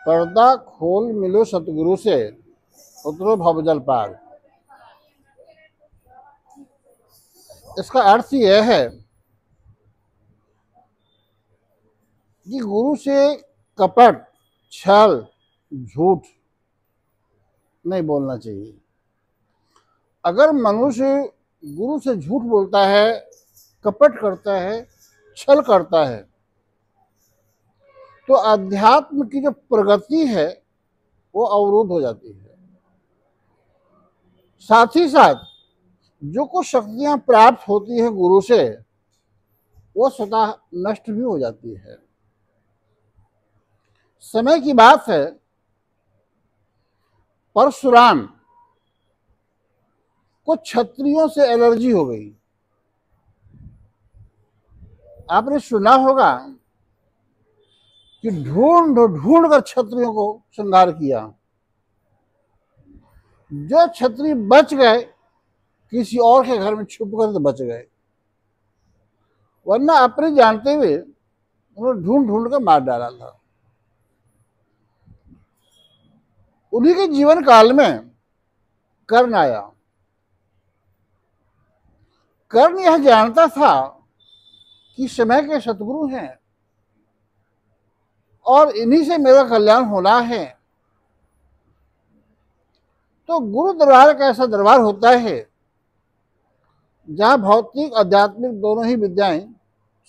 पर्दा खोल मिलो सतगुरु से, उतरो भवजल पार। इसका अर्थ यह है कि गुरु से कपट, छल, झूठ नहीं बोलना चाहिए। अगर मनुष्य गुरु से झूठ बोलता है, कपट करता है, छल करता है, तो अध्यात्म की जो प्रगति है वो अवरुद्ध हो जाती है। साथ ही साथ जो कुछ शक्तियां प्राप्त होती है गुरु से, वो स्वतः नष्ट भी हो जाती है। समय की बात है, परशुराम को क्षत्रियों से एलर्जी हो गई। आपने सुना होगा कि ढूंढ ढूंढ कर क्षत्रियों को संहार किया। जो क्षत्रिय बच गए किसी और के घर में छुप कर तो बच गए, वरना अपने जानते हुए उन्होंने ढूंढ ढूंढ कर मार डाला था। उन्हीं के जीवन काल में कर्ण आया। कर्ण यह जानता था कि समय के सतगुरु हैं और इन्हीं से मेरा कल्याण होना है। तो गुरु दरबार एक ऐसा दरबार होता है जहां भौतिक आध्यात्मिक दोनों ही विद्याएं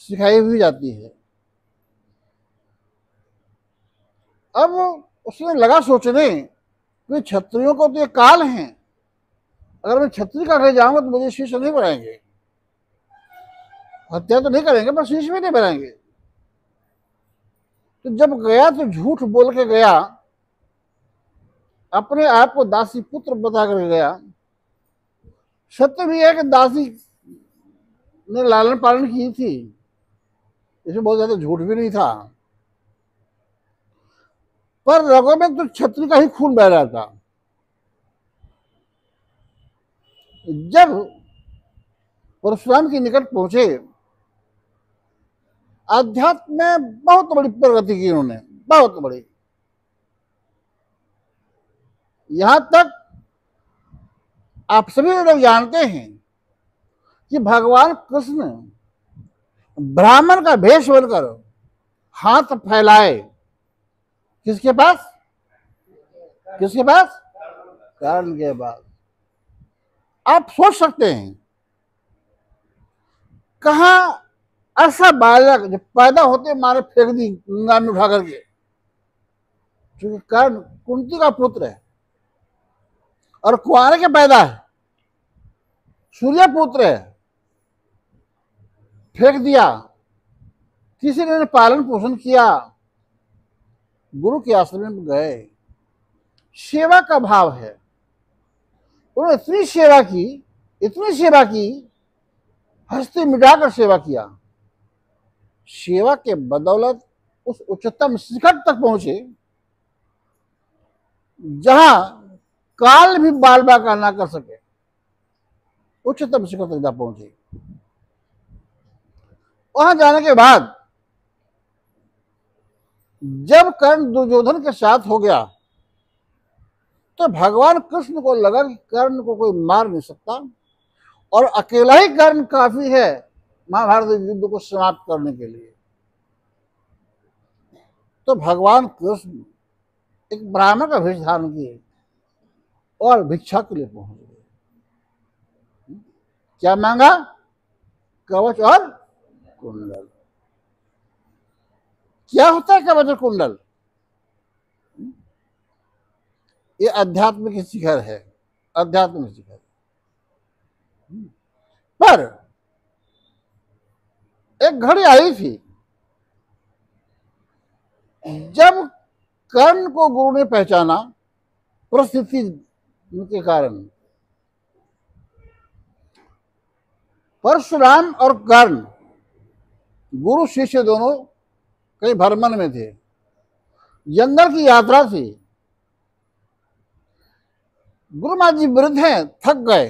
सिखाई हुई जाती है। अब उसने लगा सोचने कि क्षत्रियों को तो ये काल है, अगर मैं क्षत्रिय का घर जाऊंगा तो मुझे शीश नहीं बनाएंगे, हत्या तो नहीं करेंगे पर शीश भी नहीं बनाएंगे। तो जब गया तो झूठ बोल के गया, अपने आप को दासी पुत्र बता कर गया। सत्य भी है कि दासी ने लालन पालन की थी, इसमें बहुत ज्यादा झूठ भी नहीं था, पर रगों में तो क्षत्रिय का ही खून बह रहा था। जब परशुराम के निकट पहुंचे, अध्यात्म में बहुत बड़ी प्रगति की उन्होंने, बहुत बड़ी। यहां तक आप सभी लोग जानते हैं कि भगवान कृष्ण ब्राह्मण का भेष बनकर हाथ फैलाए किसके पास? किसके पास? कर्ण के पास। आप सोच सकते हैं कहा ऐसा बालक जो पैदा होते मारे फेंक दी गंगा में उठा करके, क्योंकि कर्ण कुंती का पुत्र है और कुंवारे के पैदा है, सूर्य पुत्र है, फेंक दिया। किसी ने पालन पोषण किया, गुरु के आश्रम में गए, सेवा का भाव है। उन्होंने इतनी सेवा की, हस्ती मिटाकर सेवा किया। सेवा के बदौलत उस उच्चतम शिखर तक पहुंचे जहां काल भी बाल बाका ना कर सके। उच्चतम शिखर तक जा पहुंचे। वहां जाने के बाद जब कर्ण दुर्योधन के साथ हो गया तो भगवान कृष्ण को लगा कि कर्ण को कोई मार नहीं सकता और अकेला ही कर्ण काफी है महाभारत युद्ध को समाप्त करने के लिए। तो भगवान कृष्ण एक ब्राह्मण का वेश धारण किए और भिक्षा के लिए पहुंच गए। क्या मांगा? कवच और कुंडल। क्या होता है कवच और कुंडल? ये आध्यात्मिक शिखर है, आध्यात्मिक शिखर। पर एक घड़ी आई थी जब कर्ण को गुरु ने पहचाना परिस्थिति के कारण। परशुराम और कर्ण गुरु शिष्य दोनों कहीं भ्रमण में थे, जंगल की यात्रा थी। गुरु महाराज जी वृद्ध हैं, थक गए,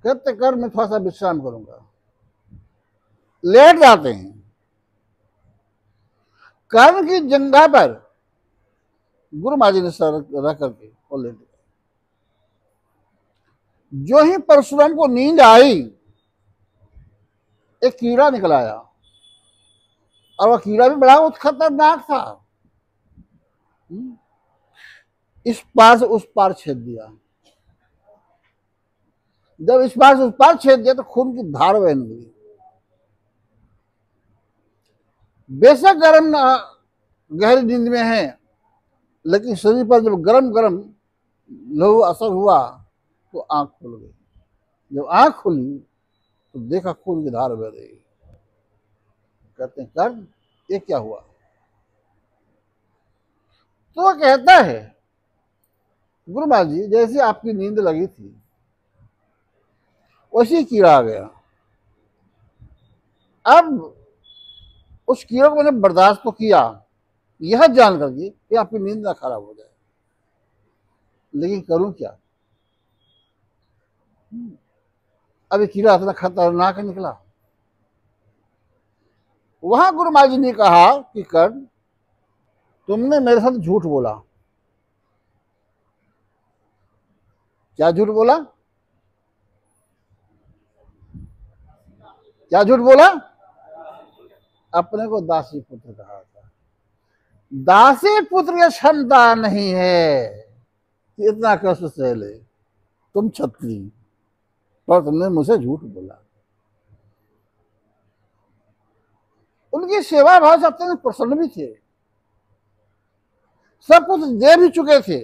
कहते कर मैं थोड़ा सा विश्राम करूंगा, लेट जाते हैं। कर्ण की जंघा पर गुरु महाराज जी ने सर रख करके और लेट गए। जो ही परशुराम को नींद आई, एक कीड़ा निकल आया, और वह कीड़ा भी बड़ा खतरनाक था। इस पार से उस पार छेद दिया। जब इस पार से उस पार छेद दिया तो खून की धार बहन गई। बेशक गर्म गहरी नींद में है, लेकिन शरीर पर जब गरम गरम लहू असर हुआ तो आंख खुल गई। जब आंख खुली तो देखा खून की धार बह रही। कहते हैं कर्ण, ये क्या हुआ? तो वो कहता है, गुरु महाराज जी, जैसे आपकी नींद लगी थी वैसी कीड़ा आ गया। अब उस कीड़े को मैंने बर्दाश्त तो किया, यह जान करके कि आपकी नींद ना खराब हो जाए, लेकिन करूं क्या? अब ये कीड़ा इतना खतरनाक निकला। वहां गुरु महाराज जी ने कहा कि कर्ण, तुमने मेरे साथ झूठ बोला। क्या झूठ बोला? क्या झूठ बोला? अपने को दासी पुत्र कहा था। दासी पुत्र की क्षमता नहीं है कि इतना कष्ट सह ले। तुम छत्री, पर तुमने मुझसे झूठ बोला। उनकी सेवा भाव से अत्यंत प्रसन्न भी थे, सब कुछ दे भी चुके थे,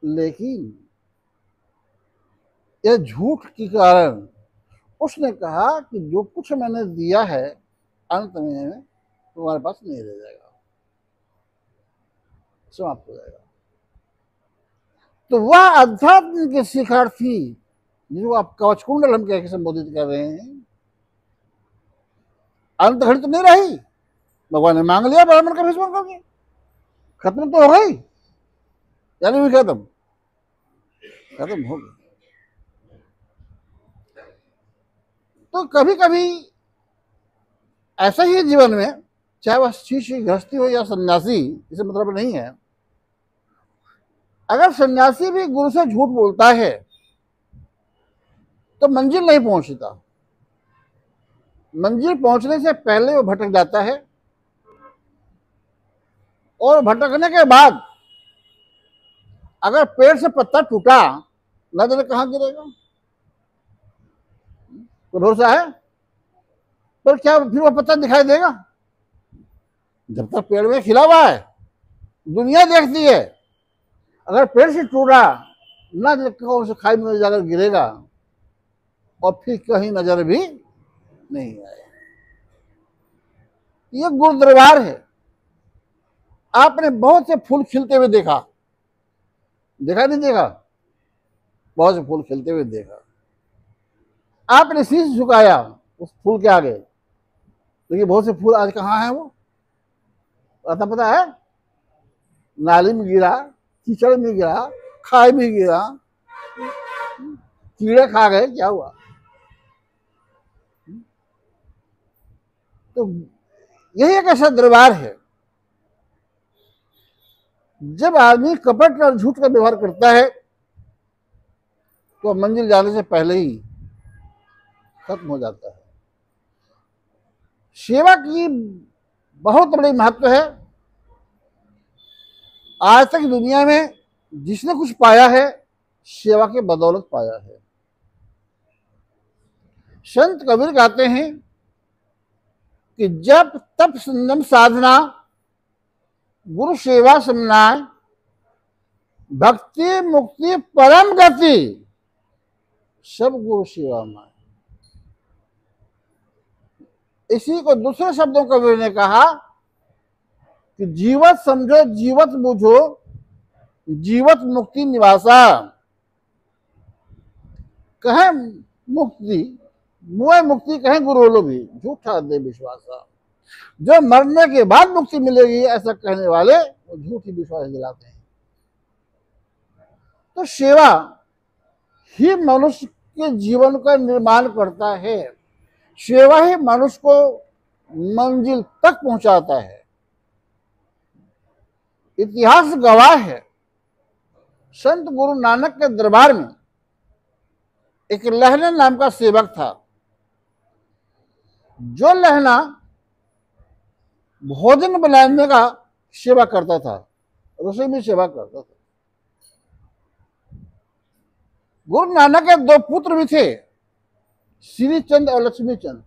लेकिन यह झूठ के कारण उसने कहा कि जो कुछ मैंने दिया है अंत में तुम्हारे पास नहीं रह जाएगा, समाप्त हो जाएगा। तो वह अध्यात्म के शिक्षार्थी जिसको आप कवच कुंडल हम कह के संबोधित कर रहे हैं, अंत घड़ी तो नहीं रही। भगवान ने मांग लिया ब्राह्मण का भीष्म करके, खत्म तो हो गई, यानी भी खत्म हो गई। तो कभी कभी ऐसा ही जीवन में, चाहे वह शिष्य गृहस्थी हो या सन्यासी, इसे मतलब नहीं है, अगर सन्यासी भी गुरु से झूठ बोलता है तो मंजिल नहीं पहुंचता। मंजिल पहुंचने से पहले वो भटक जाता है, और भटकने के बाद अगर पेड़ से पत्ता टूटा, न जाने कहां गिरेगा, तो भरोसा है? पर क्या फिर वो पत्ता दिखाई देगा? जब तक पेड़ में खिला हुआ है, दुनिया देखती है। अगर पेड़ से टूटा, ना कौन से खाई में जाकर गिरेगा, और फिर कहीं नजर भी नहीं आए। ये गुरु दरबार है। आपने बहुत से फूल खिलते हुए देखा नहीं देखा? बहुत से फूल खिलते हुए देखा। आपने शीश झुकाया उस फूल के आगे, लेकिन बहुत से फूल आज कहाँ हैं? वो पता है? नाली में गिरा, कीचड़ में गिरा, खाई में गिरा, कीड़े खा गए, क्या हुआ? तो यही एक ऐसा दरबार है। जब आदमी कपट और झूठ का व्यवहार करता है तो मंजिल जाने से पहले ही खत्म हो जाता है। सेवा की बहुत बड़ी महत्व है। आज तक दुनिया में जिसने कुछ पाया है, सेवा के बदौलत पाया है। संत कबीर कहते हैं कि जब तप संयम साधना गुरु सेवा समनाय, भक्ति मुक्ति परम गति, सब गुरु सेवा में। इसी को दूसरे शब्दों कबीर ने कहा कि जीवत समझो जीवत बुझो, जीवत मुक्ति निवासा। कहे मुक्ति, मुए मुक्ति कहे गुरु लोग भी, झूठा दे विश्वासा। जो मरने के बाद मुक्ति मिलेगी ऐसा कहने वाले वो झूठी विश्वास दिलाते हैं। तो सेवा ही मनुष्य के जीवन का निर्माण करता है। सेवा ही मनुष्य को मंजिल तक पहुंचाता है। इतिहास गवाह है, संत गुरु नानक के दरबार में एक लहना नाम का सेवक था। जो लहना भोजन बनाने का सेवा करता था, रसोई में सेवा करता था। गुरु नानक के दो पुत्र भी थे, श्री चंद और लक्ष्मी चंद,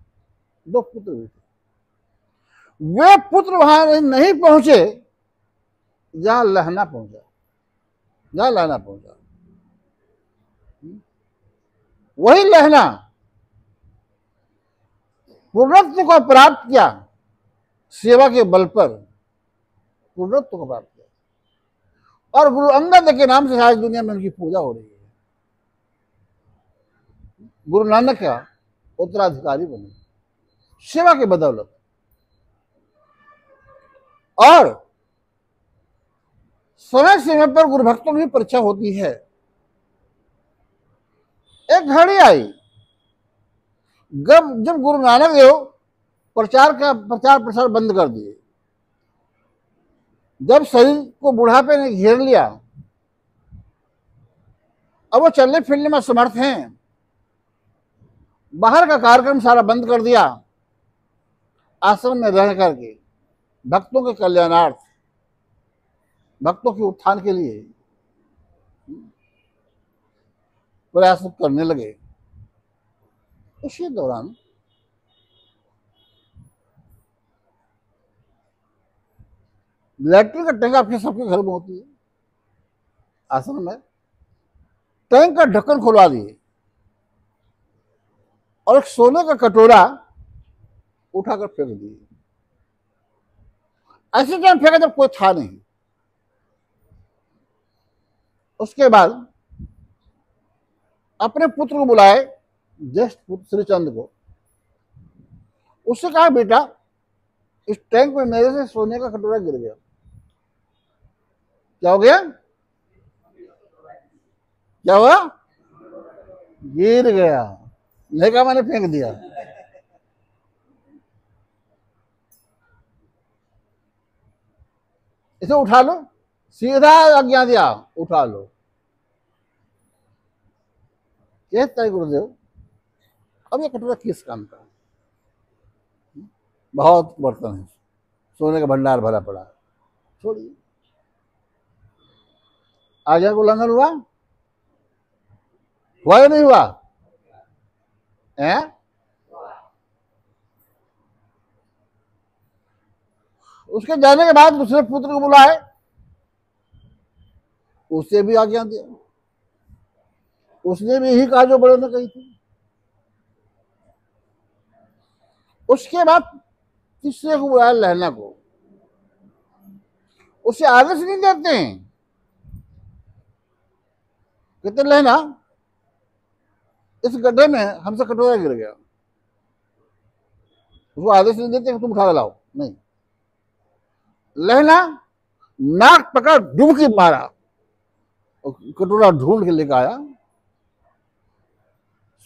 दो पुत्र भी थे। वे पुत्र वहां नहीं पहुंचे जहां लहना पहुंचा, जहां लहना पहुंचा। वही लहना पूर्णत्व को प्राप्त किया, सेवा के बल पर पूर्णत्व को प्राप्त किया, और गुरु अंगद के नाम से आज दुनिया में उनकी पूजा हो रही है। गुरु नानक का उत्तराधिकारी बने सेवा के बदौलत। और समय समय पर गुरु भक्तों की परीक्षा होती है। एक घड़ी आई जब गुरु नानक देव प्रचार प्रसार बंद कर दिए, जब शरीर को बुढ़ापे ने घेर लिया, अब वो चलने फिरने में समर्थ हैं, बाहर का कार्यक्रम सारा बंद कर दिया, आश्रम में रह करके भक्तों के कल्याणार्थ, भक्तों के उत्थान के लिए प्रयास करने लगे। उसी दौरान लैट्रिन का टैंक आपके सबके घर में होती है, आश्रम में टैंक का ढक्कन खुलवा दिए और एक सोने का कटोरा उठाकर फेंक दिए। ऐसे टाइम फेंका जब कोई था नहीं। उसके बाद अपने पुत्र को बुलाए, ज्येष्ठ पुत्र श्रीचंद को। उससे कहा, बेटा इस टैंक में मेरे से सोने का कटोरा गिर गया। क्या हो गया? क्या हुआ? गिर गया। नहीं कहा मैंने फेंक दिया। इसे उठा लो, सीधा आज्ञा दिया, उठा लो। कहता है गुरुदेव, अब ये कटोरा किस काम का? बहुत बर्तन है, सोने का भंडार भरा पड़ा है, छोड़िए। आज्ञा को उल्लंघन हुआ या नहीं हुआ? है? उसके जाने के बाद दूसरे पुत्र को बुलाए, उसे भी आज्ञा दिया। उसने भी यही कहा जो बड़े ने कही थी। उसके बाद तीसरे को बुलाया, लहना को। उसे आदेश नहीं देते हैं, कहते लहना इस गड्ढे में हमसे कटोरा गिर गया। उसको आदेश नहीं देते कि तुम उठा लाओ, नहीं। लहना नाक पकड़ डुबकी मारा, कटोरा ढूंढ के लेकर आया,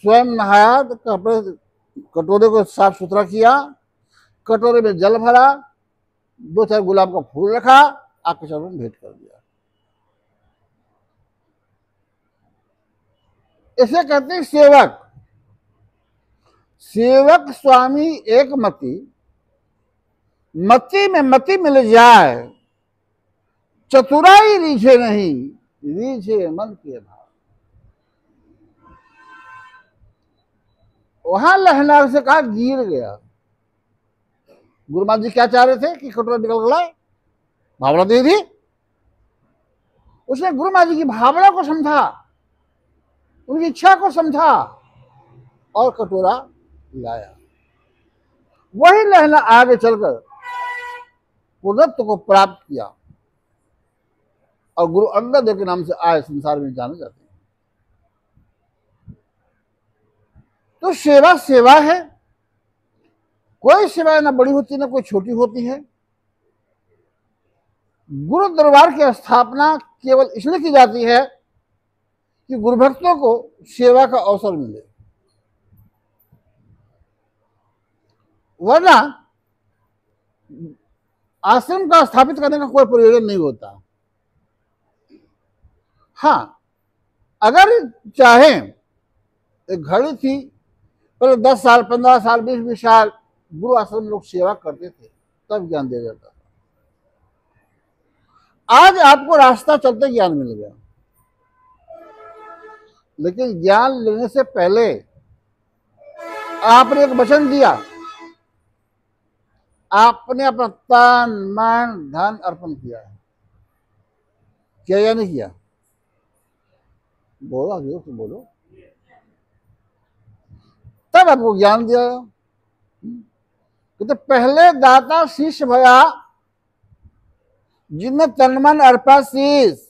स्वयं नहाया, कपड़े कटोरे को साफ सुथरा किया, कटोरे में जल भरा, 2-4 गुलाब का फूल रखा, आपके चरणों में भेंट कर दिया। इसे कहते हैं सेवक। सेवक स्वामी एक मति, मति में मति मिल जाए, चतुराई रीझे नहीं, रीझे मन के भाव। वहां लहना से कहा गिर गया। गुरु महाराज जी क्या चाह रहे थे कि कटोरा निकल गया, भावना दे दी। उसने गुरु महाराज जी की भावना को समझा, उनकी इच्छा को समझा और कटोरा लाया। वही लहना आगे चलकर पूर्णत्व को प्राप्त किया और गुरु अंगद के नाम से आए संसार में जाने जाते हैं। तो सेवा सेवा है। कोई सेवा ना बड़ी होती ना कोई छोटी होती है। गुरु दरबार की स्थापना केवल इसलिए की जाती है कि गुरु भक्तों को सेवा का अवसर मिले, वरना आश्रम का स्थापित करने का कोई प्रयोजन नहीं होता। हाँ, अगर चाहें, एक घड़ी थी पहले 10 साल 15 साल 20 साल गुरु आश्रम लोग सेवा करते थे, तब ज्ञान दिया जाता था। आज आपको रास्ता चलते ज्ञान मिल गया, लेकिन ज्ञान लेने से पहले आपने एक वचन दिया, आपने अपना तन मन धन अर्पण किया है, किया या नहीं किया? बोलो, आगे तो बोलो। तब आपको ज्ञान दिया। तो पहले दाता शिष्य भया, जिनने तन मन अर्पा शीश,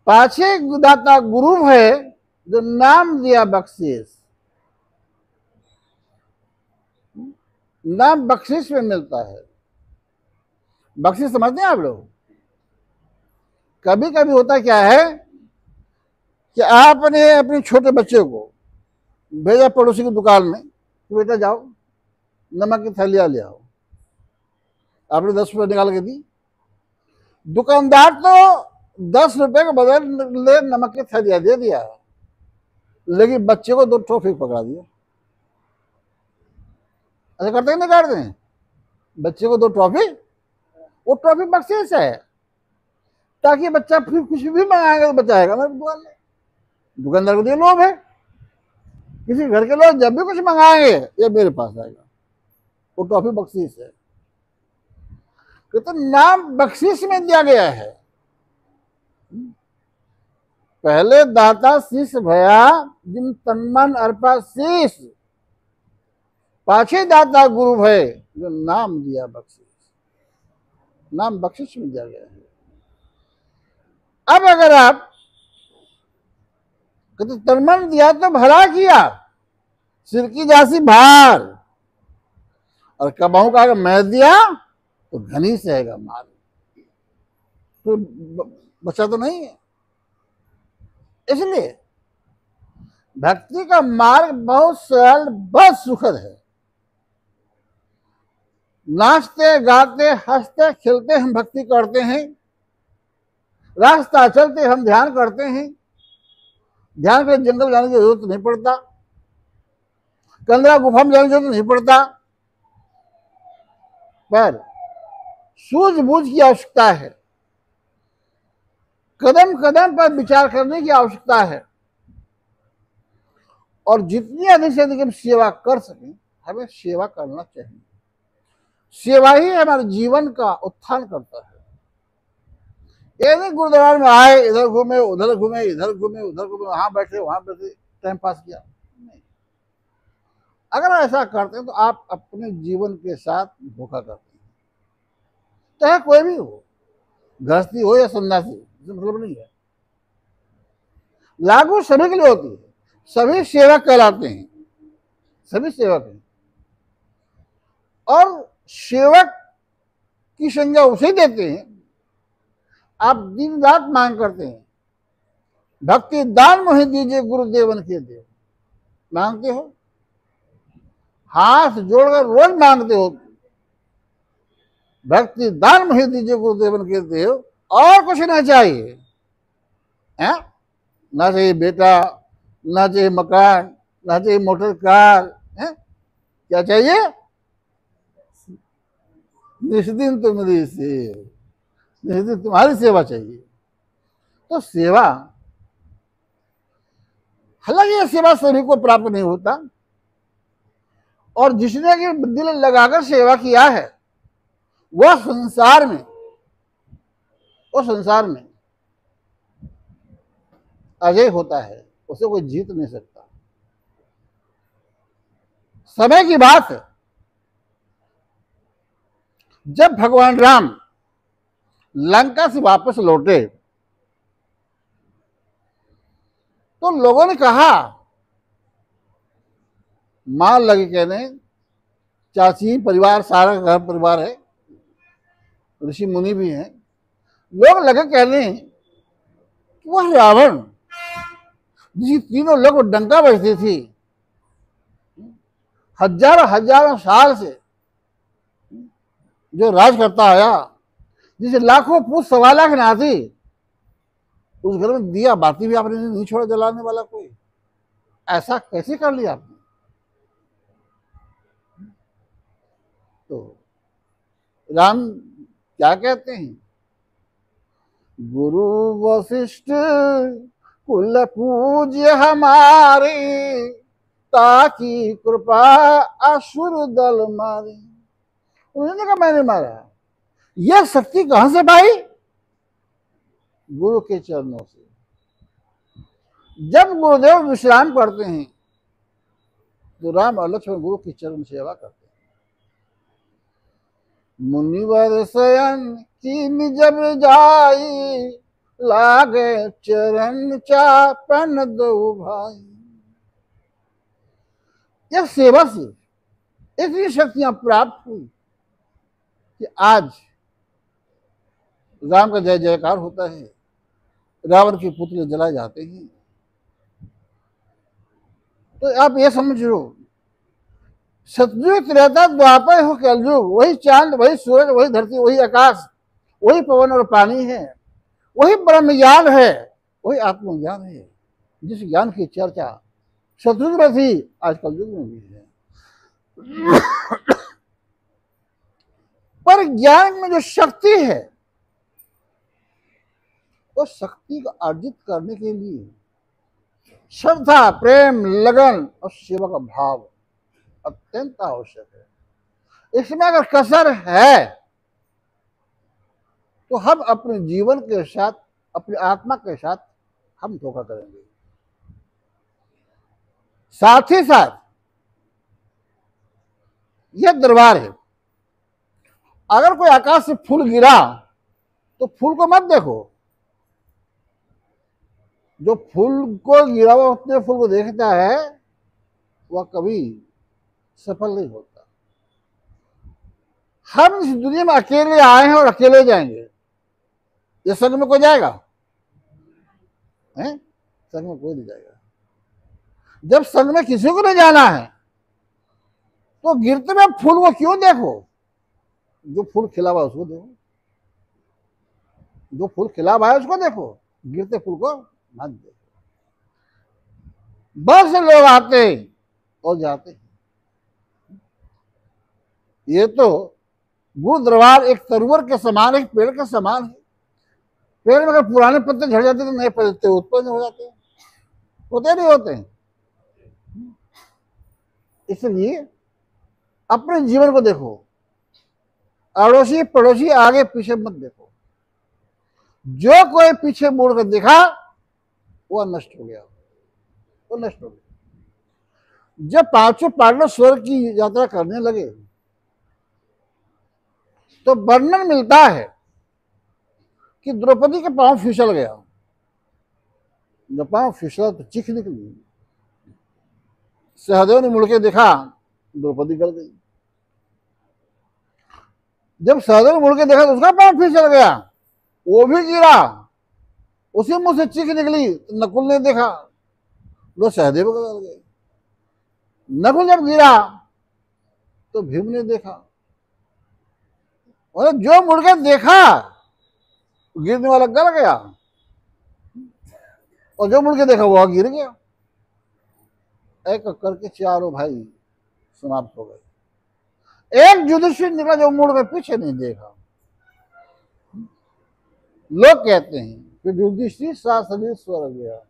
पाछे दाता गुरु है, जो नाम दिया बख्शीश। नाम बख्शीश में मिलता है। बख्शीश समझते हैं आप लोग? कभी कभी होता क्या है कि आपने अपने छोटे बच्चे को भेजा पड़ोसी की दुकान में कि बेटा जाओ नमक की थैलियां ले आओ, आपने 10 रुपये निकाल के दी। दुकानदार तो 10 रुपये के बदले नमक की थैलियां दे दिया, लेकिन बच्चे को 2 टॉफी पकड़ा दिया। ऐसा करते हैं, नहीं करते हैं? बच्चे को 2 टॉफी, वो टॉफी बख्शीश है, ताकि बच्चा फिर कुछ भी मंगाएगा तो बच्चा आएगा मेरे दुकान में। दुकानदार को ये लोभ है, किसी घर के लोग जब भी कुछ मंगाएंगे ये मेरे पास आएगा, वो टॉफी बख्शीश है। तो नाम बख्शीश में दिया गया है। पहले दाता शिष्य भया, जिन तन मन अर्पा शीश, पाछे दाता गुरु भय, जो नाम दिया बख्शीश। नाम बख्शीश में दिया गया है। अब अगर आप कहते तन मन दिया तो भला किया, सिर की जासी भार, और कबाऊ का मैं दिया तो घनी सहेगा मार, तो बचा तो नहीं है। इसलिए भक्ति का मार्ग बहुत सरल, बहुत सुखद है। नाचते गाते हंसते खेलते हम भक्ति करते हैं, रास्ता चलते हम ध्यान करते हैं। ध्यान के जंगल जाने की जरूरत नहीं पड़ता, कंदरा गुफा में जाने की जरूरत नहीं पड़ता, पर सूझबूझ की आवश्यकता है, कदम कदम पर विचार करने की आवश्यकता है, और जितनी अधिक से अधिक हम सेवा कर सकें हमें सेवा करना चाहिए। सेवा ही हमारे जीवन का उत्थान करता है। ये नहीं गुरुद्वारा में आए, इधर घूमे उधर घूमे, इधर घूमे उधर घूमे, वहां बैठे वहां बैठे टाइम पास किया, नहीं। अगर ऐसा करते हैं तो आप अपने जीवन के साथ धोखा करते हैं। चाहे कोई भी हो, गृहस्थी हो या सन्यासी, मतलब नहीं है। लागू सभी के लिए होती है, सभी सेवक कहलाते हैं, सभी सेवक हैं। और सेवक की संज्ञा उसे देते हैं आप दिन रात मांग करते हैं, भक्ति दान मोहि दीजिए गुरुदेवन के देव, मांगते हो, हाथ जोड़कर रोज मांगते हो, भक्ति दान मोहि दीजिए गुरुदेवन के देव, और कुछ ना चाहिए है? ना चाहिए बेटा, ना चाहिए मकान, ना चाहिए मोटर कार, है? क्या चाहिए? निष्दिन तुम्हारी सेवा, निष्दिन तुम्हारी सेवा चाहिए। तो सेवा, हालांकि यह सेवा सभी को प्राप्त नहीं होता, और जिसने कि दिल लगाकर सेवा किया है वह संसार में अजय होता है, उसे कोई जीत नहीं सकता। समय की बात है, जब भगवान राम लंका से वापस लौटे तो लोगों ने कहा, मां लगे कहने, चाची परिवार सारा घर परिवार है, ऋषि मुनि भी हैं, लोग लगे कहने कि वह रावण जिस तीनों लोग डंका बजती थी, हजारों हजारों साल से जो राज करता आया, जिसे लाखों पूत 1.25 लाख नाती, उस घर में दिया बाती भी आपने नहीं छोड़ा जलाने वाला कोई। ऐसा कैसे कर लिया आपने? तो राम क्या कहते हैं, गुरु वशिष्ठ कुल पूज्य हमारे, ताकि कृपा असुर दल मारे। उन्होंने कहा मैंने मारा, यह शक्ति कहां से पाई? गुरु के चरणों से। जब गुरुदेव विश्राम करते हैं तो राम और लक्ष्मण गुरु की चरण सेवा करते हैं। मुनिवर शयन की जब जाई, लागे चरण चापन दो भाई। यह सेवा से इतनी शक्तियां प्राप्त हुई कि आज राम का जय जयकार होता है, रावण के पुतले जलाए जाते हैं। तो आप ये समझ लो, सतयुग त्रेता द्वापर हो कलयुग, वही चांद, वही सूरज, वही धरती, वही आकाश, वही पवन और पानी है, वही ब्रह्म ज्ञान है, वही आत्मज्ञान है, जिस ज्ञान की चर्चा सतयुग में थी आज कलयुग में भी है। पर ज्ञान में जो शक्ति है, उस शक्ति को अर्जित करने के लिए श्रद्धा, प्रेम, लगन और सेवा का भाव अत्यंत आवश्यक है। इसमें अगर कसर है तो हम अपने जीवन के साथ, अपनी आत्मा के साथ हम धोखा करेंगे। साथ ही साथ यह दरबार है, अगर कोई आकाश से फूल गिरा तो फूल को मत देखो, जो फूल को गिरा हुआ उतने फूल को देखता है वह कभी सफल नहीं होता। हम इस दुनिया में अकेले आए हैं और अकेले जाएंगे। ये संग में कोई जाएगा? संग में कोई नहीं जाएगा। जब संग में किसी को नहीं जाना है तो गिरते में फूल को क्यों देखो? जो फूल खिला हुआ उसको देखो, जो फूल खिला हुआ है उसको देखो, गिरते फूल को मत देखो। बहुत से लोग आते और जाते। ये तो गुरु दरबार एक तरुवर के समान है, पेड़ के समान है। पेड़ में अगर पुराने पत्ते झड़ जाते तो नए पत्ते उत्पन्न हो जाते हैं, होते नहीं होते हैं। इसलिए अपने जीवन को देखो, अड़ोसी पड़ोसी आगे पीछे मत देखो। जो कोई पीछे मुड़ कर देखा वह नष्ट हो गया, वो नष्ट हो गया। जब पांचों पांडव स्वर्ग की यात्रा करने लगे तो वर्णन मिलता है कि द्रौपदी के पांव फिसल गया। जब पांव फिसला तो चीख निकली। सहदेव ने मुड़ के देखा, द्रौपदी गल गई। जब सहदेव ने मुड़ के देखा तो उसका पांव फिसल गया, वो भी गिरा, उसी मुंह से चीख निकली। तो नकुल ने देखा, वो सहदेव को गल गए। नकुल जब गिरा तो भीम ने देखा, और जो मुड़ के देखा गिरने वाला गल गया, और जो मुड़ के देखा वह गिर गया। एक करके चारों भाई समाप्त हो गए। एक युधिष्ठिर निकला जो मुड़ के पीछे नहीं देखा। लोग कहते हैं कि युधिष्ठिर सासरी स्वर्ग गया।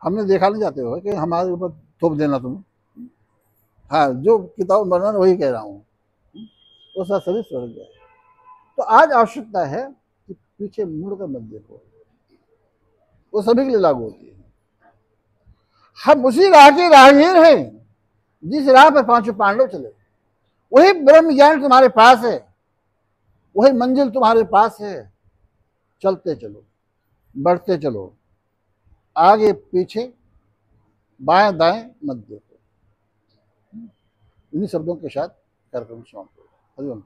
हमने देखा नहीं जाते हो कि हमारे ऊपर थोप देना तुम। हाँ, जो किताब बना वही कह रहा हूं, वो सासरी स्वर्ग गया। तो आज आवश्यकता है कि पीछे मुड़ कर मत देखो, वो सभी के लिए लागू होती है। हम उसी राह के राहगीर हैं जिस राह पर पांचों पांडव चले। वही ब्रह्म ज्ञान तुम्हारे पास है, वही मंजिल तुम्हारे पास है। चलते चलो, बढ़ते चलो, आगे पीछे बाएं दाएं मत देखो। इन्हीं शब्दों के साथ कार्यक्रम समाप्त होगा। हरिओम।